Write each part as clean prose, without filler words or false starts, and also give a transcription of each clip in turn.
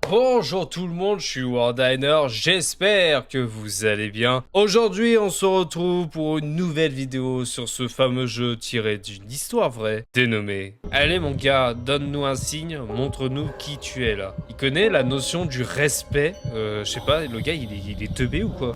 Bonjour tout le monde, je suis Wardiner, j'espère que vous allez bien. Aujourd'hui, on se retrouve pour une nouvelle vidéo sur ce fameux jeu tiré d'une histoire vraie, dénommé. Allez mon gars, donne-nous un signe, montre-nous qui tu es là. Il connaît la notion du respect, je sais pas, le gars il est teubé ou quoi?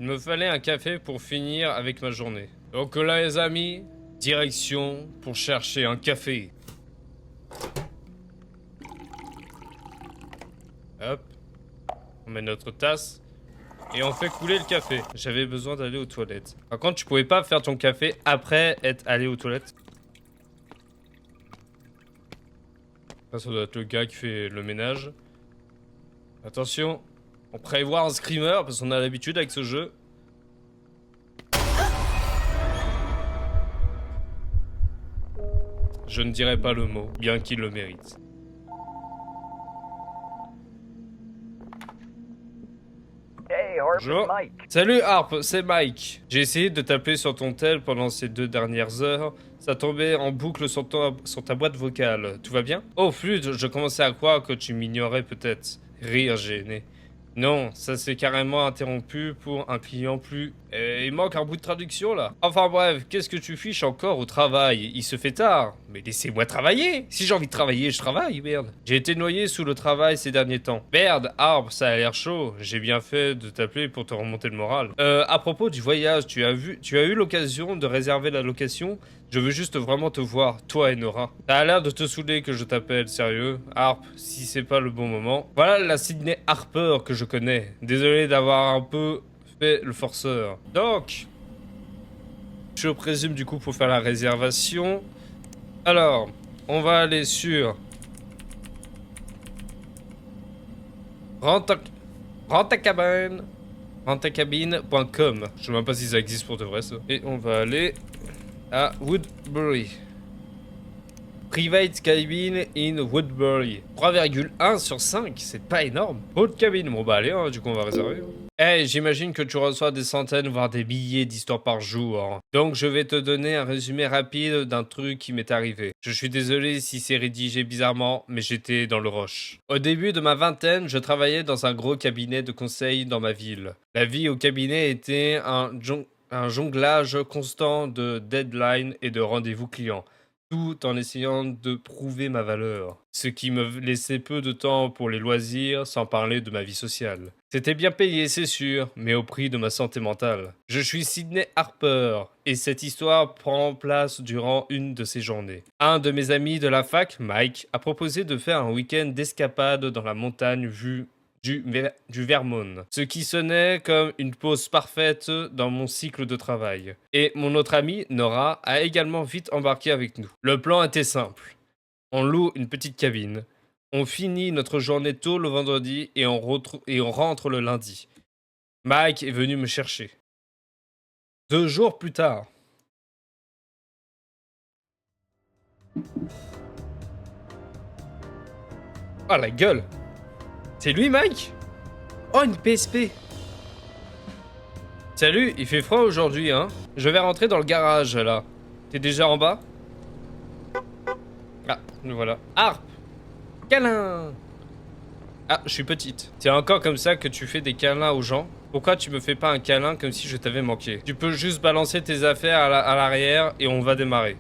Il me fallait un café pour finir avec ma journée. Donc là les amis, direction pour chercher un café. Hop, on met notre tasse et on fait couler le café. J'avais besoin d'aller aux toilettes. Par contre, tu pouvais pas faire ton café après être allé aux toilettes. Ça doit être le gars qui fait le ménage. Attention, on prévoit un screamer parce qu'on a l'habitude avec ce jeu. Je ne dirai pas le mot, bien qu'il le mérite. Hey, Harp, Bonjour. it's Mike. Salut Harp, c'est Mike. J'ai essayé de t'appeler sur ton tel pendant ces 2 dernières heures. Ça tombait en boucle sur ta boîte vocale. Tout va bien? Oh flûte, je commençais à croire que tu m'ignorais peut-être. Rire gêné. Non, ça s'est carrément interrompu pour un client plus... il manque un bout de traduction là. Enfin bref, qu'est-ce que tu fiches encore au travail? Il se fait tard. Mais laissez-moi travailler. Si j'ai envie de travailler, je travaille, merde. J'ai été noyé sous le travail ces derniers temps. Merde, Arbre, ça a l'air chaud. J'ai bien fait de t'appeler pour te remonter le moral. À propos du voyage, tu as eu l'occasion de réserver la location? Je veux juste vraiment te voir, toi et Nora. Ça a l'air de te saouler que je t'appelle, sérieux. Harp, si c'est pas le bon moment. Voilà la Sydney Harper que je connais. Désolé d'avoir un peu fait le forceur. Donc, je présume du coup pour faire la réservation. Alors, on va aller sur rentacabine, rentacabine.com. Je sais même pas si ça existe pour de vrai ça. Et on va aller à Woodbury. Private cabin in Woodbury. 3,1 sur 5, c'est pas énorme. Haute cabine, bon bah allez, hein, du coup on va réserver. Eh, j'imagine que tu reçois des centaines, voire des milliers d'histoires par jour. Hein. Donc je vais te donner un résumé rapide d'un truc qui m'est arrivé. Je suis désolé si c'est rédigé bizarrement, mais j'étais dans le rush. Au début de ma vingtaine, je travaillais dans un gros cabinet de conseil dans ma ville. La vie au cabinet était un jonglage constant de deadlines et de rendez-vous clients, tout en essayant de prouver ma valeur, ce qui me laissait peu de temps pour les loisirs, sans parler de ma vie sociale. C'était bien payé, c'est sûr, mais au prix de ma santé mentale. Je suis Sydney Harper, et cette histoire prend place durant une de ces journées. Un de mes amis de la fac, Mike, a proposé de faire un week-end d'escapade dans la montagne du Vermont, ce qui sonnait comme une pause parfaite dans mon cycle de travail. Et mon autre amie, Nora, a également vite embarqué avec nous. Le plan était simple. On loue une petite cabine, on finit notre journée tôt le vendredi et on rentre le lundi. Mike est venu me chercher. 2 jours plus tard. Oh la gueule! C'est lui, Mike? Oh, une PSP! Salut, il fait froid aujourd'hui, hein? Je vais rentrer dans le garage, là. T'es déjà en bas? Ah, nous voilà. Harp! Câlin! Ah, je suis petite. C'est encore comme ça que tu fais des câlins aux gens? Pourquoi tu me fais pas un câlin comme si je t'avais manqué? Tu peux juste balancer tes affaires à l'arrière et on va démarrer.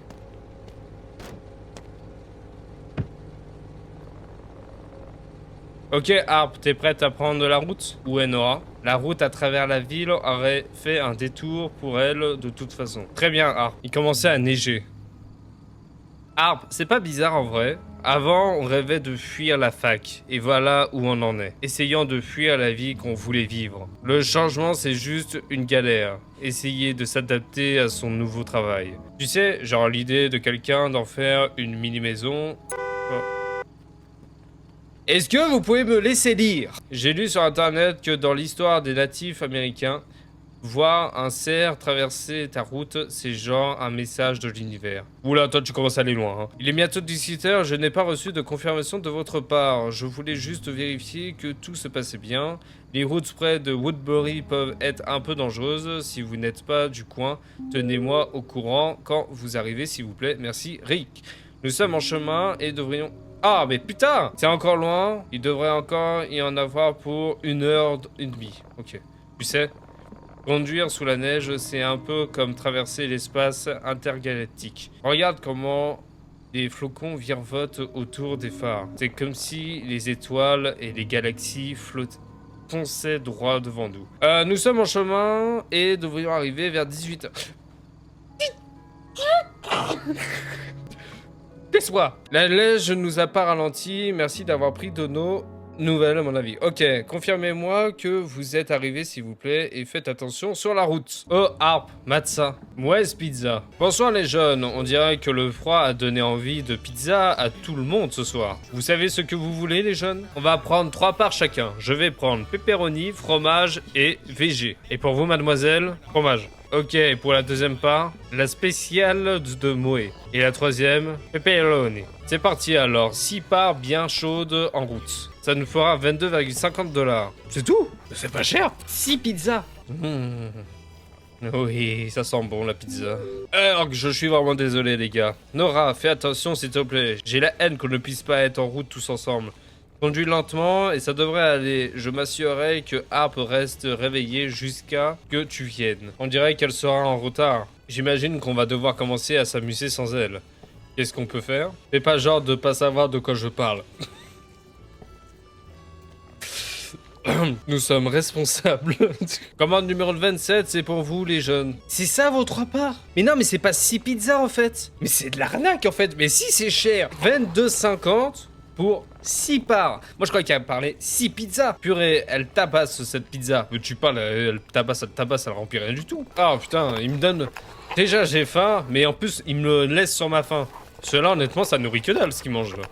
Ok, Harp, t'es prête à prendre la route? Où est Nora? La route à travers la ville aurait fait un détour pour elle de toute façon. Très bien, Harp. Il commençait à neiger. Harp, c'est pas bizarre en vrai? Avant, on rêvait de fuir la fac, et voilà où on en est. Essayant de fuir la vie qu'on voulait vivre. Le changement, c'est juste une galère. Essayer de s'adapter à son nouveau travail. Tu sais, genre l'idée de quelqu'un d'en faire une mini-maison... Est-ce que vous pouvez me laisser lire? J'ai lu sur internet que dans l'histoire des natifs américains, voir un cerf traverser ta route, c'est genre un message de l'univers. Oula, toi tu commences à aller loin. Hein. Il est bientôt 18h, je n'ai pas reçu de confirmation de votre part. Je voulais juste vérifier que tout se passait bien. Les routes près de Woodbury peuvent être un peu dangereuses. Si vous n'êtes pas du coin, tenez-moi au courant quand vous arrivez, s'il vous plaît. Merci, Rick. Nous sommes en chemin et devrions... Ah, mais putain! C'est encore loin. Il devrait encore y en avoir pour 1h30. Ok. Tu sais... Conduire sous la neige, c'est un peu comme traverser l'espace intergalactique. Regarde comment les flocons virevoltent autour des phares. C'est comme si les étoiles et les galaxies fonçaient droit devant nous. Nous sommes en chemin et devrions arriver vers 18h. Laisse-moi. La neige nous a pas ralenti. Merci d'avoir pris de nos nouvelles, à mon avis. Ok, confirmez-moi que vous êtes arrivé, s'il vous plaît, et faites attention sur la route. Oh, Harp, Matza, Mouez Pizza. Bonsoir les jeunes, on dirait que le froid a donné envie de pizza à tout le monde ce soir. Vous savez ce que vous voulez, les jeunes? On va prendre 3 parts chacun. Je vais prendre pepperoni, fromage et VG. Et pour vous, mademoiselle, fromage. Ok, et pour la deuxième part, la spéciale de Moé. Et la troisième, pepperoni. C'est parti alors, 6 parts bien chaudes en route. Ça nous fera 22,50 $. C'est tout? C'est pas cher. 6 pizzas. Oui, ça sent bon la pizza. Alors que je suis vraiment désolé les gars. Nora, fais attention s'il te plaît. J'ai la haine qu'on ne puisse pas être en route tous ensemble. Conduis lentement et ça devrait aller. Je m'assurerai que Harp reste réveillée jusqu'à que tu viennes. On dirait qu'elle sera en retard. J'imagine qu'on va devoir commencer à s'amuser sans elle. Qu'est-ce qu'on peut faire? Fais pas genre de pas savoir de quoi je parle. Nous sommes responsables. Commande numéro 27, c'est pour vous les jeunes. C'est ça vos 3 parts? Mais non, mais c'est pas 6 pizzas en fait. Mais c'est de l'arnaque en fait. Mais si c'est cher. 22,50 pour 6 parts. Moi je crois qu'il a parlé 6 pizzas. Purée, elle tabasse cette pizza. Mais tu parles, elle tabasse, elle remplit rien du tout. Ah putain, il me donne... Déjà j'ai faim, mais en plus il me laisse sur ma faim. Cela honnêtement ça nourrit que dalle ce qu'il mange là.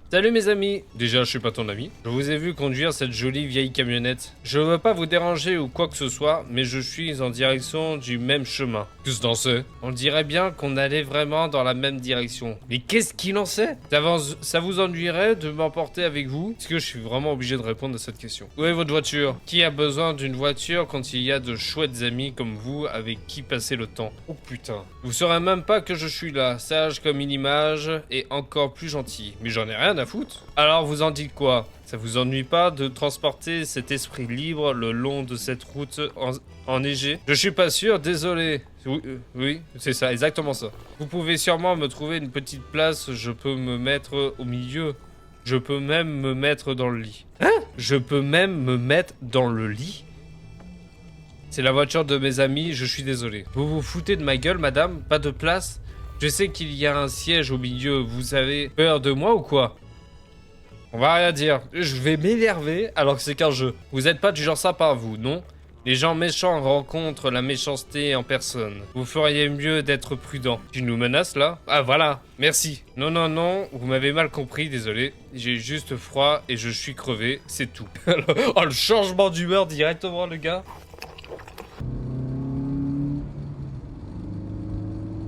Salut mes amis. Déjà je suis pas ton ami. Je vous ai vu conduire cette jolie vieille camionnette. Je veux pas vous déranger ou quoi que ce soit, mais je suis en direction du même chemin. Qu'est-ce que t'en sais? On dirait bien qu'on allait vraiment dans la même direction. Mais qu'est-ce qu'il en sait? Ça vous ennuierait de m'emporter avec vous? Est-ce que je suis vraiment obligé de répondre à cette question? Où est votre voiture? Qui a besoin d'une voiture quand il y a de chouettes amis comme vous avec qui passer le temps? Oh putain. Vous saurez même pas que je suis là, sage comme une image et encore plus gentil. Mais j'en ai rien à foutre. Alors vous en dites quoi? Ça vous ennuie pas de transporter cet esprit libre le long de cette route enneigée? Je suis pas sûr, désolé. Oui, c'est ça, exactement ça. Vous pouvez sûrement me trouver une petite place, je peux me mettre au milieu. Je peux même me mettre dans le lit. Hein? Je peux même me mettre dans le lit? C'est la voiture de mes amis, je suis désolé. Vous vous foutez de ma gueule, madame? Pas de place? Je sais qu'il y a un siège au milieu, vous avez peur de moi ou quoi? On va rien dire. Je vais m'énerver alors que c'est qu'un jeu. Vous êtes pas du genre ça par vous, non? Les gens méchants rencontrent la méchanceté en personne. Vous feriez mieux d'être prudent. Tu nous menaces là? Ah voilà, merci. Non, non, non, vous m'avez mal compris, désolé. J'ai juste froid et je suis crevé, c'est tout. Oh, le changement d'humeur directement, le gars.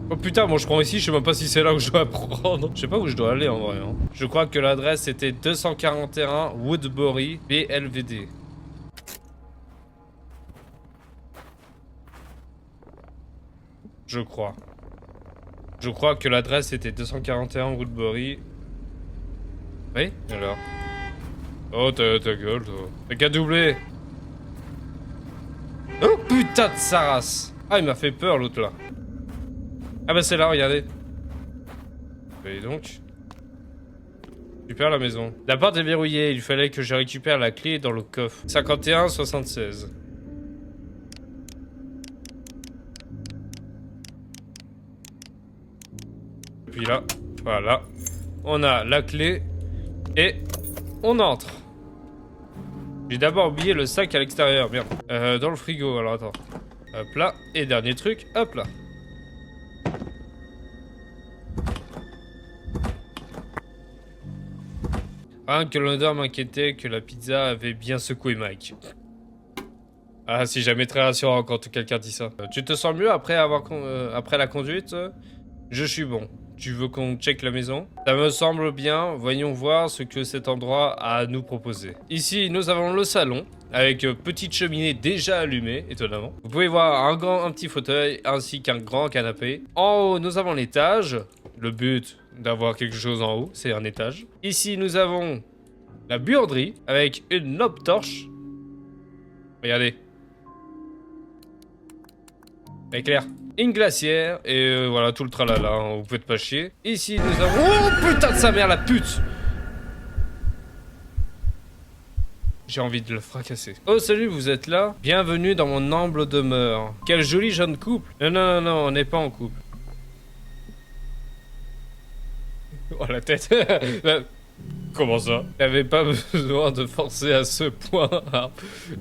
Oh putain, moi je prends ici, je sais même pas si c'est là où je dois prendre. Je sais pas où je dois aller en vrai. Hein. Je crois que l'adresse était 241 Woodbury, BLVD. Je crois. Je crois que l'adresse était 241 Woodbury. Oui? Alors. Oh ta gueule, toi. T'as qu'à doubler. Oh putain de sa race. Ah, il m'a fait peur l'autre là. Ah bah c'est là, regardez. Et donc. Récupère la maison. La porte est verrouillée, il fallait que je récupère la clé dans le coffre. 51-76. Puis là, voilà. On a la clé. Et on entre. J'ai d'abord oublié le sac à l'extérieur, merde. Dans le frigo, alors attends. Hop là. Et dernier truc, hop là. Rien que l'odeur m'inquiétait que la pizza avait bien secoué Mike. Ah, si jamais très rassurant quand quelqu'un dit ça. Tu te sens mieux après après la conduite? Je suis bon. Tu veux qu'on check la maison? Ça me semble bien. Voyons voir ce que cet endroit a à nous proposer. Ici, nous avons le salon, avec petite cheminée déjà allumée, étonnamment. Vous pouvez voir un petit fauteuil, ainsi qu'un grand canapé. En haut, nous avons l'étage. Le but d'avoir quelque chose en haut, c'est un étage. Ici, nous avons la buanderie, avec une lampe torche. Regardez. Éclair. Une glacière, et voilà, tout le tralala, hein, vous faites pas chier. Ici, nous avons... Oh, putain de sa mère, la pute! J'ai envie de le fracasser. Oh, salut, vous êtes là? Bienvenue dans mon humble demeure. Quel joli jeune couple. Non, non, non, non, on n'est pas en couple. Oh, la tête. Comment ça? J'avais pas besoin de forcer à ce point.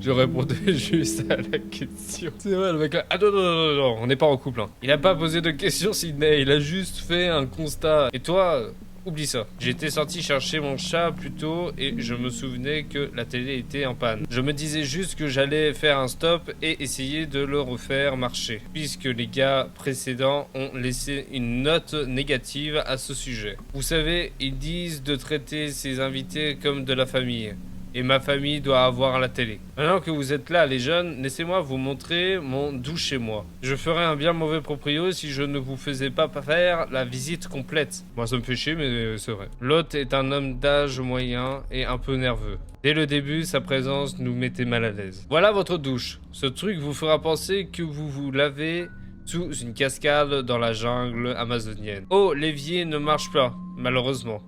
Je répondais juste à la question. C'est vrai, le mec là. Ah non, non, non, non, on n'est pas en couple. Hein. Il a pas posé de questions, Sydney. Il a juste fait un constat. Et toi, oublie ça. J'étais sorti chercher mon chat plus tôt et je me souvenais que la télé était en panne. Je me disais juste que j'allais faire un stop et essayer de le refaire marcher. Puisque les gars précédents ont laissé une note négative à ce sujet. Vous savez, ils disent de traiter ses invités comme de la famille. Et ma famille doit avoir la télé. Maintenant que vous êtes là, les jeunes, laissez-moi vous montrer mon doux chez moi. Je ferais un bien mauvais proprio si je ne vous faisais pas faire la visite complète. Moi, ça me fait chier, mais c'est vrai. L'hôte est un homme d'âge moyen et un peu nerveux. Dès le début, sa présence nous mettait mal à l'aise. Voilà votre douche. Ce truc vous fera penser que vous vous lavez sous une cascade dans la jungle amazonienne. Oh, l'évier ne marche pas, malheureusement.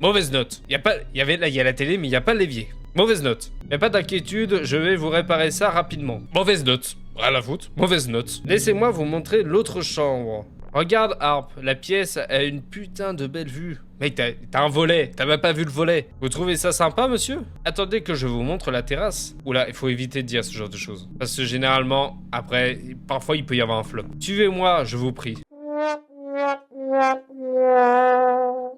Mauvaise note. Il y a la télé, mais il n'y a pas l'évier. Mauvaise note. Mais pas d'inquiétude, je vais vous réparer ça rapidement. Mauvaise note. À la faute. Mauvaise note. Laissez-moi vous montrer l'autre chambre. Regarde, Harp, la pièce a une putain de belle vue. Mec, t'as un volet. T'as même pas vu le volet. Vous trouvez ça sympa, monsieur? Attendez que je vous montre la terrasse. Oula, il faut éviter de dire ce genre de choses. Parce que généralement, après, parfois il peut y avoir un flop. Suivez-moi, je vous prie.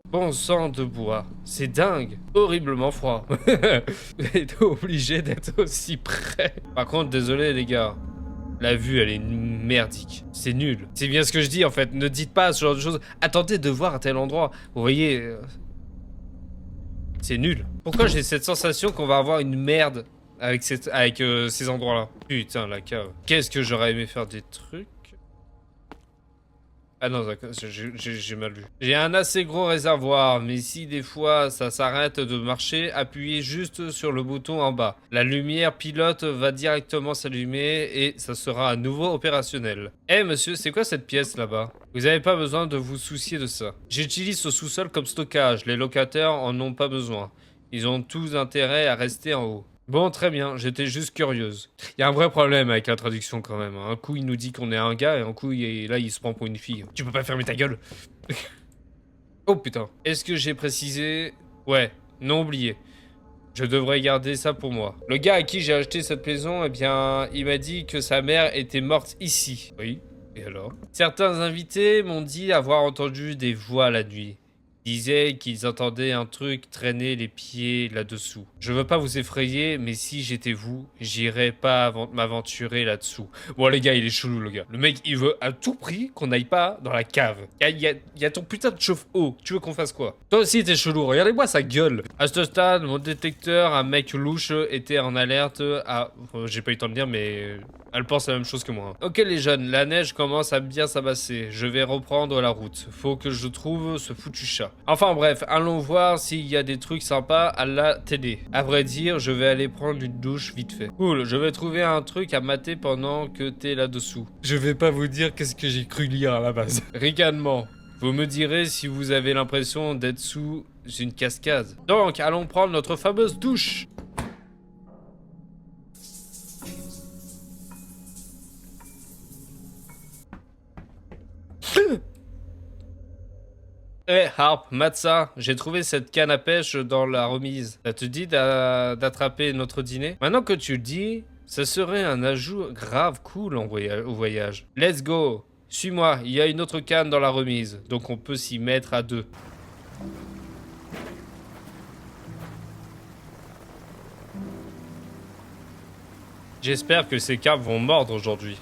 Bon sang de bois, c'est dingue, horriblement froid. T'es obligé d'être aussi près. Par contre, désolé les gars, la vue elle est merdique, c'est nul. C'est bien ce que je dis en fait, ne dites pas ce genre de choses. Attendez de voir à tel endroit, vous voyez, c'est nul. Pourquoi j'ai cette sensation qu'on va avoir une merde avec ces endroits-là? Putain la cave. Qu'est-ce que j'aurais aimé faire des trucs? Ah non, d'accord, j'ai mal vu. J'ai un assez gros réservoir, mais si des fois ça s'arrête de marcher, appuyez juste sur le bouton en bas. La lumière pilote va directement s'allumer et ça sera à nouveau opérationnel. Eh monsieur, c'est quoi cette pièce là-bas? Vous n'avez pas besoin de vous soucier de ça. J'utilise ce sous-sol comme stockage, les locataires en ont pas besoin. Ils ont tous intérêt à rester en haut. Bon, très bien, j'étais juste curieuse. Il y a un vrai problème avec la traduction quand même. Un coup, il nous dit qu'on est un gars et un coup, là, il se prend pour une fille. Tu peux pas fermer ta gueule. Oh putain. Est-ce que j'ai précisé? Ouais, non oublié. Je devrais garder ça pour moi. Le gars à qui j'ai acheté cette maison, eh bien, il m'a dit que sa mère était morte ici. Oui, et alors? Certains invités m'ont dit avoir entendu des voix la nuit. Disaient qu'ils entendaient un truc traîner les pieds là-dessous. Je veux pas vous effrayer, mais si j'étais vous, j'irais pas m'aventurer là-dessous. Bon les gars, il est chelou le gars. Le mec, il veut à tout prix qu'on n'aille pas dans la cave. Il y a ton putain de chauffe-eau. Tu veux qu'on fasse quoi? Toi aussi t'es chelou, regardez-moi sa gueule. À ce stade, mon détecteur à mec louche était en alerte à... J'ai pas eu le temps de dire, mais... Elle pense la même chose que moi. Ok les jeunes, la neige commence à bien s'amasser. Je vais reprendre la route. Faut que je trouve ce foutu chat. Enfin bref, allons voir s'il y a des trucs sympas à la télé. À vrai dire, je vais aller prendre une douche vite fait. Cool, je vais trouver un truc à mater pendant que t'es là-dessous. Je vais pas vous dire qu'est-ce que j'ai cru lire à la base. Ricanement. Vous me direz si vous avez l'impression d'être sous une cascade. Donc, allons prendre notre fameuse douche. Eh Harp, Matza, j'ai trouvé cette canne à pêche dans la remise. Ça te dit d'attraper notre dîner? Maintenant que tu le dis, ça serait un ajout grave cool au voyage. Let's go! Suis-moi, il y a une autre canne dans la remise, donc on peut s'y mettre à deux. J'espère que ces carpes vont mordre aujourd'hui.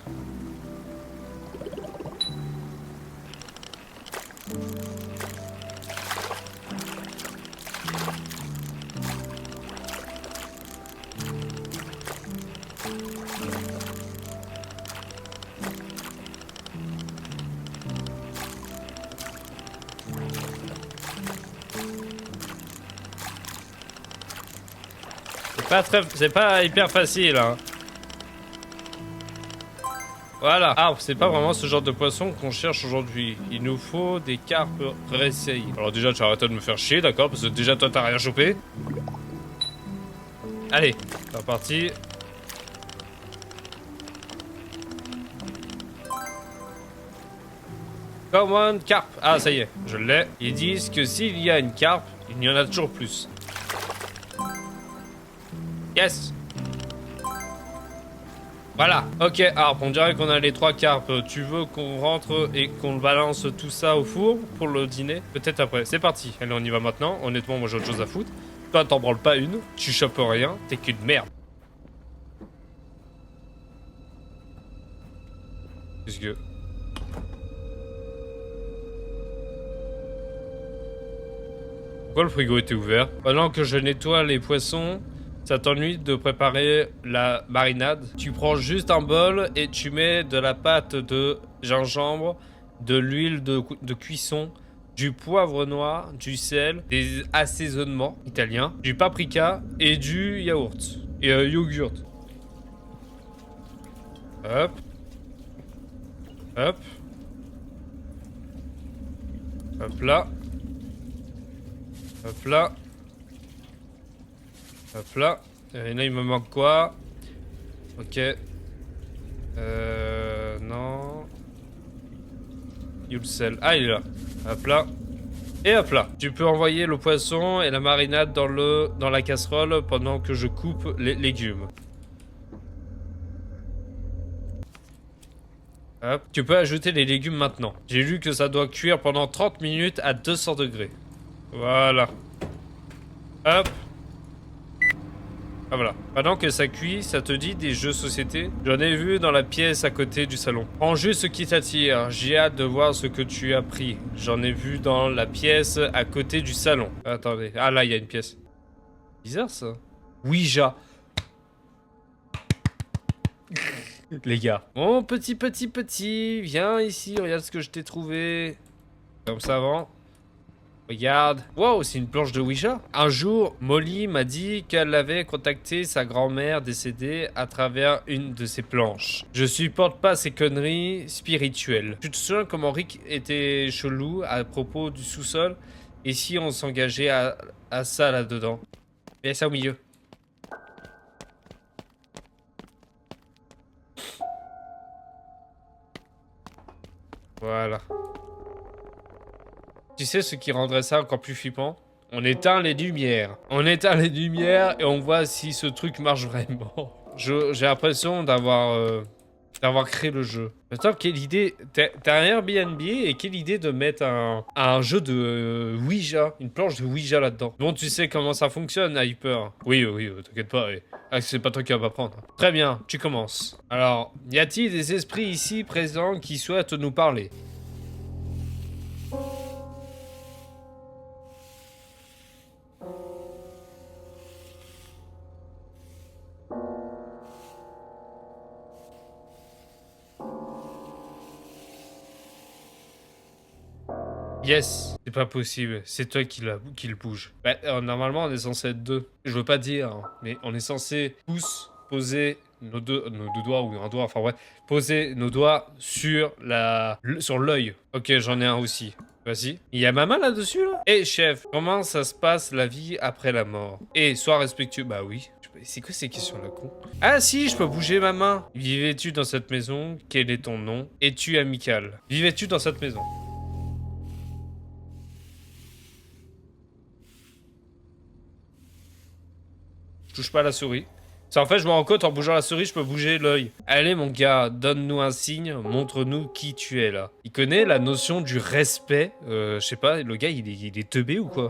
C'est pas hyper facile, hein. Voilà. Ah, c'est pas vraiment ce genre de poisson qu'on cherche aujourd'hui. Il nous faut des carpes réessayées. Alors déjà, tu arrêtes de me faire chier, d'accord? Parce que déjà, toi, t'as rien chopé. Allez, c'est reparti. Come on, carpe. Ah, ça y est, je l'ai. Ils disent que s'il y a une carpe, il y en a toujours plus. Yes. Voilà, ok, alors on dirait qu'on a les 3 carpes. Tu veux qu'on rentre et qu'on balance tout ça au four pour le dîner? Peut-être après, c'est parti. Allez, on y va maintenant. Honnêtement, moi j'ai autre chose à foutre. Toi, t'en branles pas une, tu chopes rien, t'es qu'une merde. Qu'est-ce que... Pourquoi le frigo était ouvert? Pendant que je nettoie les poissons... Ça t'ennuie de préparer la marinade? Tu prends juste un bol et tu mets de la pâte de gingembre, de l'huile de cuisson, du poivre noir, du sel, des assaisonnements italiens, du paprika et du yaourt. Et yogourt. Hop. Hop. Hop là. Hop là. Hop là. Et là, il me manque quoi? Ok. Non. Yulsel. Ah, il est là. Hop là. Et hop là. Tu peux envoyer le poisson et la marinade dans la casserole pendant que je coupe les légumes. Hop. Tu peux ajouter les légumes maintenant. J'ai lu que ça doit cuire pendant 30 minutes à 200 degrés. Voilà. Hop. Ah voilà. Pendant que ça cuit, ça te dit des jeux société? J'en ai vu dans la pièce à côté du salon. Prends juste ce qui t'attire. J'ai hâte de voir ce que tu as pris. J'en ai vu dans la pièce à côté du salon. Attendez. Ah là, il y a une pièce. Bizarre ça. Ouija. Les gars. Mon petit, viens ici, regarde ce que je t'ai trouvé. Comme ça avant. Regarde. Wow, c'est une planche de Ouija. Un jour, Molly m'a dit qu'elle avait contacté sa grand-mère décédée à travers une de ses planches. Je supporte pas ces conneries spirituelles. Tu te souviens comment Rick était chelou à propos du sous-sol? Et si on s'engageait à ça là-dedans? Et ça au milieu. Voilà. Tu sais ce qui rendrait ça encore plus flippant? On éteint les lumières. On éteint les lumières et on voit si ce truc marche vraiment. J'ai l'impression d'avoir créé le jeu. Attends, quelle idée. T'as un Airbnb et quelle idée de mettre un jeu de Ouija, une planche de Ouija là-dedans. Bon, tu sais comment ça fonctionne, Hyper. Oui, t'inquiète pas. Ah, c'est pas toi qui vas pas prendre. Très bien, tu commences. Alors, y a-t-il des esprits ici présents qui souhaitent nous parler? Yes, c'est pas possible, c'est toi qui le bouge. Bah, normalement, on est censé être deux. Je veux pas dire, hein, mais on est censé tous poser nos deux doigts ou un doigt, enfin ouais, poser nos doigts sur l'œil. Ok, j'en ai un aussi. Vas-y. Il y a ma main là-dessus, là? Eh, chef, comment ça se passe la vie après la mort? Eh, sois respectueux. Bah oui. C'est quoi ces questions-là, con? Ah si, je peux bouger ma main. Vivais-tu dans cette maison? Quel est ton nom? Es-tu amical? Vivais-tu dans cette maison? Je touche pas à la souris. C'est en fait, je me rends compte, en bougeant la souris, je peux bouger l'œil. Allez, mon gars, donne-nous un signe, montre-nous qui tu es, là. Il connaît la notion du respect. Je sais pas, le gars, il est teubé ou quoi?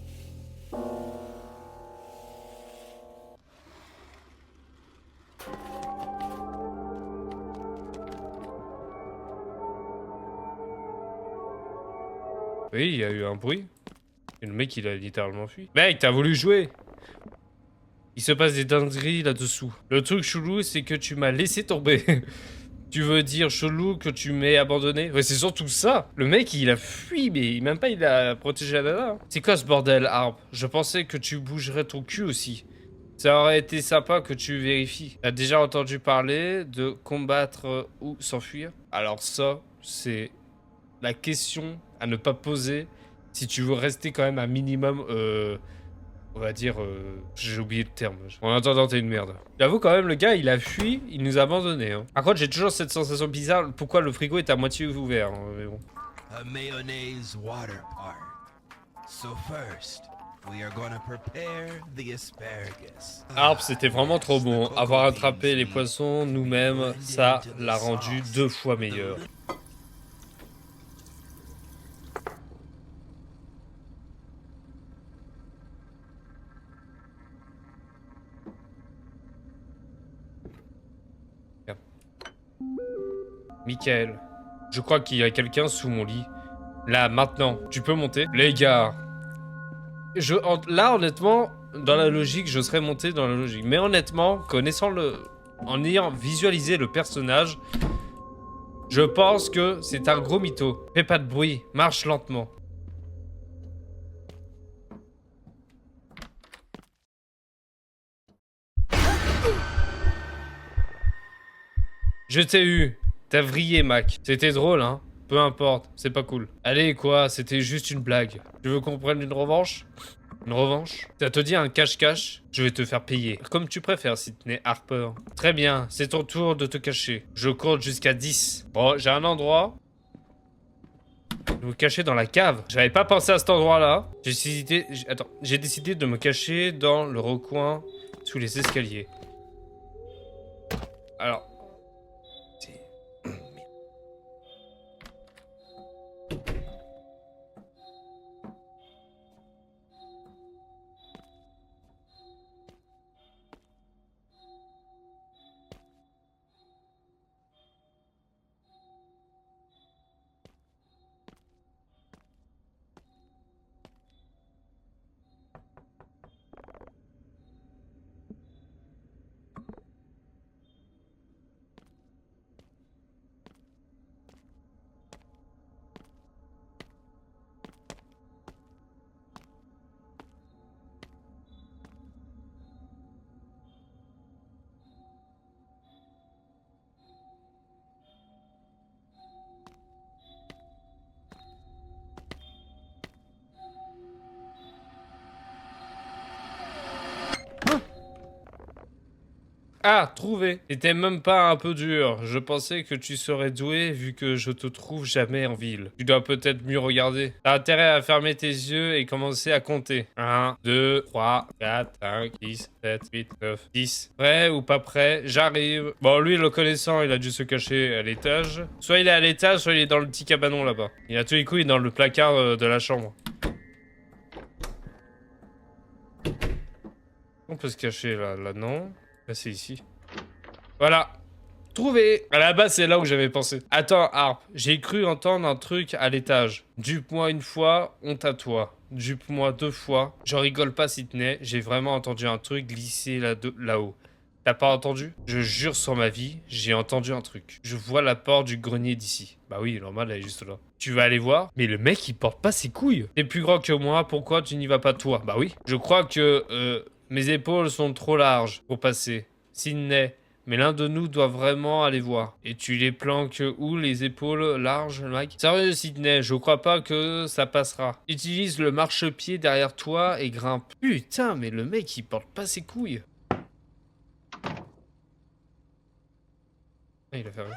Oui, il y a eu un bruit. Et le mec, il a littéralement fui. Mec, t'as voulu jouer. Il se passe des dingueries là-dessous. Le truc chelou, c'est que tu m'as laissé tomber. Tu veux dire chelou que tu m'aies abandonné? Ouais, c'est surtout ça. Le mec, il a fui, mais même pas il a protégé la nana. C'est quoi ce bordel, Harp? Je pensais que tu bougerais ton cul aussi. Ça aurait été sympa que tu vérifies. T'as déjà entendu parler de combattre ou s'enfuir? Alors ça, c'est la question à ne pas poser si tu veux rester quand même un minimum, on va dire, j'ai oublié le terme. En attendant, t'es une merde. J'avoue quand même, le gars, il a fui, il nous a abandonnés. Hein. Par contre, j'ai toujours cette sensation bizarre, pourquoi le frigo est à moitié ouvert. Hein, mais bon. A mayonnaise water park. So first, we are gonna prepare the asparagus. Harp, c'était vraiment trop bon. Avoir attrapé les poissons nous-mêmes, ça l'a rendu 2 fois meilleur. Michael, je crois qu'il y a quelqu'un sous mon lit. Là, maintenant, tu peux monter? Les gars, là, honnêtement, dans la logique, je serais monté dans la logique. Mais honnêtement, connaissant en ayant visualisé le personnage, je pense que c'est un gros mytho. Fais pas de bruit, marche lentement. Je t'ai eu. T'as vrillé, Mac. C'était drôle, hein? Peu importe, c'est pas cool. Allez, quoi, c'était juste une blague. Tu veux qu'on prenne une revanche? Une revanche? Ça te dit un cache-cache? Je vais te faire payer. Comme tu préfères, Sydney Harper. Très bien, c'est ton tour de te cacher. Je compte jusqu'à 10. Bon, j'ai un endroit. Je vais me cacher dans la cave. J'avais pas pensé à cet endroit-là. J'ai décidé de me cacher dans le recoin sous les escaliers. Alors... Ah, trouvé. C'était même pas un peu dur. Je pensais que tu serais doué vu que je te trouve jamais en ville. Tu dois peut-être mieux regarder. T'as intérêt à fermer tes yeux et commencer à compter. 1, 2, 3, 4, 5, 6, 7, 8, 9, 10. Prêt ou pas prêt? J'arrive. Bon, lui, le connaissant, il a dû se cacher à l'étage. Soit il est à l'étage, soit il est dans le petit cabanon là-bas. Il a tous les coups, il est dans le placard de la chambre. On peut se cacher là, non. Là, c'est ici. Voilà. Trouvé. À la base, c'est là où j'avais pensé. Attends, Harp. J'ai cru entendre un truc à l'étage. Dupe-moi une fois, honte à toi. Dupe-moi 2 fois. J'en rigole pas, Sydney. J'ai vraiment entendu un truc glisser là-haut. T'as pas entendu? Je jure sur ma vie, j'ai entendu un truc. Je vois la porte du grenier d'ici. Bah oui, normal, elle est juste là. Tu vas aller voir? Mais le mec, il porte pas ses couilles. T'es plus grand que moi, pourquoi tu n'y vas pas toi? Bah oui. Je crois que... mes épaules sont trop larges pour passer. Sydney, mais l'un de nous doit vraiment aller voir. Et tu les planques où, les épaules larges, mec? Sérieux, Sydney, je crois pas que ça passera. Utilise le marchepied derrière toi et grimpe. Putain, mais le mec, il porte pas ses couilles. Ah, il a fermé.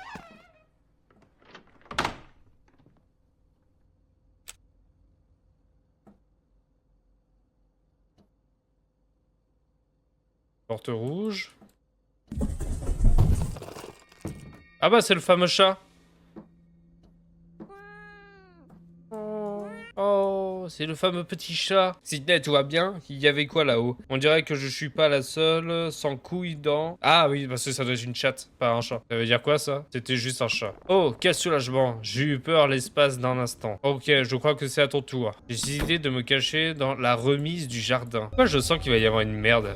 Porte rouge. Ah bah c'est le fameux chat. Oh, Oh, c'est le fameux petit chat. Sydney, tout va bien? Il y avait quoi là-haut? On dirait que je suis pas la seule, sans couilles dans... Ah oui, parce que ça doit être une chatte, pas un chat. Ça veut dire quoi ça? C'était juste un chat. Oh, quel soulagement. J'ai eu peur l'espace d'un instant. Ok, je crois que c'est à ton tour. J'ai décidé de me cacher dans la remise du jardin. Moi, je sens qu'il va y avoir une merde.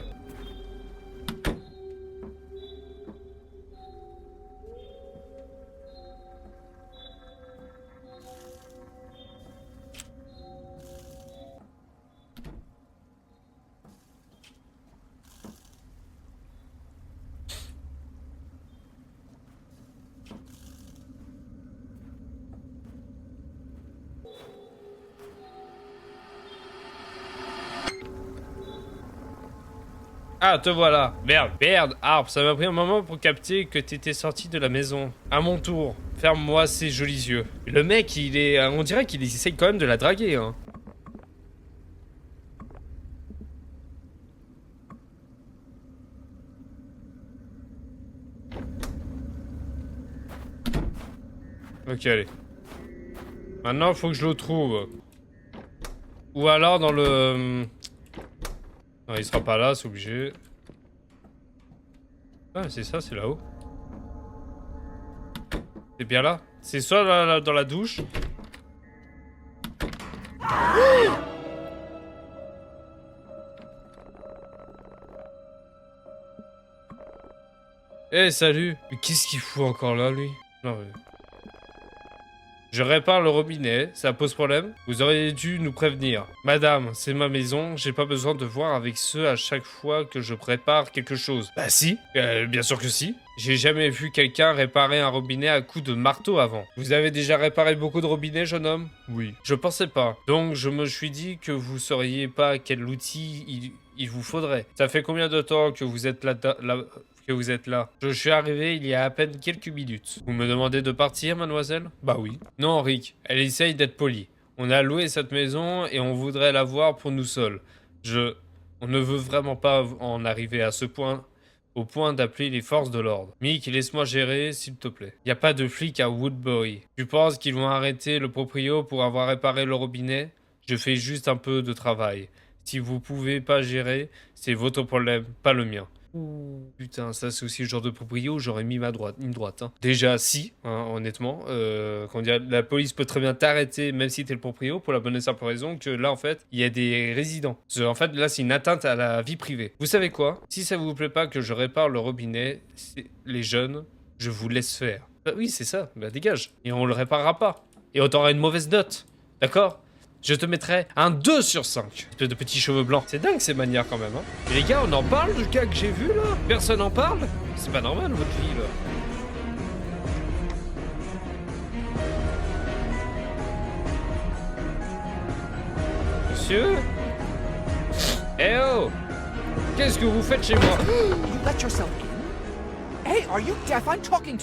Ah, te voilà. Merde, merde, Harp, ça m'a pris un moment pour capter que t'étais sorti de la maison. À mon tour, ferme-moi ces jolis yeux. Le mec, il est... On dirait qu'il essaye quand même de la draguer, hein. Ok, allez. Maintenant, faut que je le trouve. Ou alors dans le... Non, il sera pas là, c'est obligé. Ah, c'est ça, c'est là-haut. C'est bien là. C'est soit là, dans la douche. Eh, salut. Mais qu'est-ce qu'il fout encore là, lui? Non, mais... Je répare le robinet, ça pose problème? Vous auriez dû nous prévenir. Madame, c'est ma maison, j'ai pas besoin de voir avec ceux à chaque fois que je prépare quelque chose. Bah si, bien sûr que si. J'ai jamais vu quelqu'un réparer un robinet à coups de marteau avant. Vous avez déjà réparé beaucoup de robinets, jeune homme? Oui. Je pensais pas. Donc je me suis dit que vous sauriez pas quel outil il vous faudrait. Ça fait combien de temps que vous êtes là que vous êtes là? Je suis arrivé il y a à peine quelques minutes. Vous me demandez de partir, mademoiselle? Bah oui. Non, Rick, elle essaye d'être polie. On a loué cette maison et on voudrait la voir pour nous seuls. On ne veut vraiment pas en arriver à ce point, au point d'appeler les forces de l'ordre. Mick, laisse-moi gérer, s'il te plaît. Y a pas de flics à Woodbury. Tu penses qu'ils vont arrêter le proprio pour avoir réparé le robinet? Je fais juste un peu de travail. Si vous pouvez pas gérer, c'est votre problème, pas le mien. Ouh, putain, ça c'est aussi le genre de proprio où j'aurais mis ma droite, une droite. Hein. Déjà, si, hein, honnêtement, quand la police peut très bien t'arrêter, même si t'es le proprio, pour la bonne et simple raison que là, en fait, il y a des résidents. En fait, là, c'est une atteinte à la vie privée. Vous savez quoi? Si ça vous plaît pas que je répare le robinet, les jeunes, je vous laisse faire. Bah oui, c'est ça, bah dégage. Et on le réparera pas. Et on t'aura une mauvaise note, d'accord? Je te mettrai un 2 sur 5. Espèce de petits cheveux blancs. C'est dingue ces manières quand même, hein. Et les gars, on en parle du gars que j'ai vu là? Personne en parle? C'est pas normal votre vie là. Monsieur? Eh oh! Qu'est-ce que vous faites chez moi? You let yourself in? Hey, are you deaf? I'm talking to